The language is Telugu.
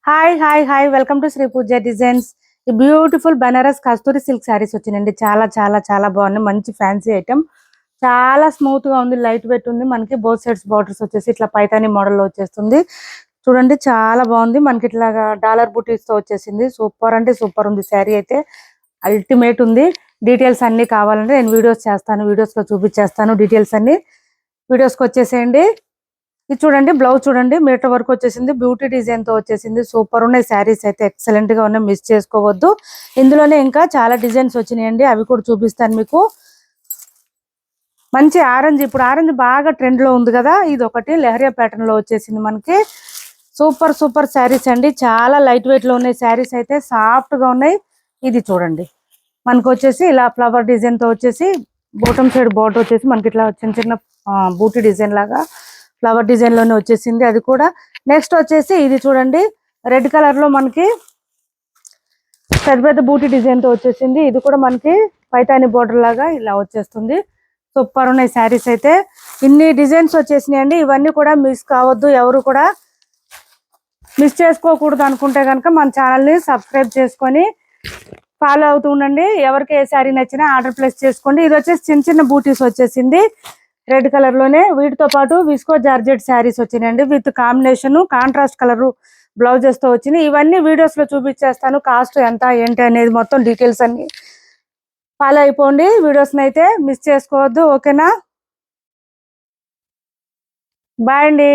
Hi welcome to Shri Pooja Designs. ఈ బ్యూటిఫుల్ బనారస్ కస్తూరి సిల్క్ శారీస్ వచ్చినాయండి. చాలా చాలా చాలా బాగున్నాయి. మంచి ఫ్యాన్సీ ఐటమ్, చాలా స్మూత్ గా ఉంది, లైట్ వెయిట్ ఉంది. మనకి బోత్ సైడ్స్ బార్డర్స్ వచ్చేసి ఇట్లా పైతాని మోడల్ లో వచ్చేస్తుంది. చూడండి చాలా బాగుంది. మనకి ఇట్లాగా డాలర్ బూటీస్ తో వచ్చేసింది. సూపర్ అంటే సూపర్ ఉంది. శారీ అయితే అల్టిమేట్ ఉంది. డీటెయిల్స్ అన్ని కావాలంటే నేను వీడియోస్ చేస్తాను, వీడియోస్ లో చూపించేస్తాను. డీటెయిల్స్ అన్ని వీడియోస్ కి వచ్చేసేయండి. ఇది చూడండి, బ్లౌజ్ చూడండి, మీటర్ వరకు వచ్చేసింది. బ్యూటీ డిజైన్ తో వచ్చేసింది. సూపర్ ఉన్నాయి. శారీస్ అయితే ఎక్సలెంట్ గా ఉన్నాయి, మిస్ చేసుకోవద్దు. ఇందులోనే ఇంకా చాలా డిజైన్స్ వచ్చినాయండి, అవి కూడా చూపిస్తాను మీకు. మంచి ఆరెంజ్, ఇప్పుడు ఆరెంజ్ బాగా ట్రెండ్ లో ఉంది కదా, ఇది ఒకటి లెహరియా ప్యాటర్న్ లో వచ్చేసింది మనకి. సూపర్ సూపర్ శారీస్ అండి, చాలా లైట్ వెయిట్ లో ఉన్నాయి. శారీస్ అయితే సాఫ్ట్ గా ఉన్నాయి. ఇది చూడండి, మనకు వచ్చేసి ఇలా ఫ్లవర్ డిజైన్ తో వచ్చేసి బోటం సైడ్ బార్డర్ వచ్చేసి మనకి ఇట్లా చిన్న చిన్న బూటీ డిజైన్ లాగా ఫ్లవర్ డిజైన్ లోనే వచ్చేసింది. అది కూడా నెక్స్ట్ వచ్చేసి ఇది చూడండి, రెడ్ కలర్ లో మనకి పెద్ద పెద్ద బూటీ డిజైన్ తో వచ్చేసింది. ఇది కూడా మనకి పైతాని బోర్డర్ లాగా ఇలా వచ్చేస్తుంది. సూపర్ ఉన్నాయి శారీస్ అయితే. ఇన్ని డిజైన్స్ వచ్చేసినాయండి. ఇవన్నీ కూడా మిస్ కావద్దు, ఎవరు కూడా మిస్ చేసుకోకూడదు అనుకుంటే కనుక మన ఛానల్ ని సబ్స్క్రైబ్ చేసుకొని ఫాలో అవుతూ ఉండండి. ఎవరికి ఏ శారీ నచ్చినా ఆర్డర్ ప్లేస్ చేసుకోండి. ఇది వచ్చేసి చిన్న చిన్న బూటీస్ వచ్చేసింది రెడ్ కలర్ లోనే. వీటితో పాటు విస్కో జార్జెట్ శారీస్ వచ్చినాయండి, with combination contrast colour blouses తో వచ్చినాయి. ఇవన్నీ వీడియోస్ లో చూపించేస్తాను. కాస్ట్ ఎంత ఏంటి అనేది మొత్తం డీటెయిల్స్ అన్ని ఫాలో అయిపోండి. వీడియోస్ అయితే మిస్ చేసుకోవద్దు. ఓకేనా, బాయ్ అండి.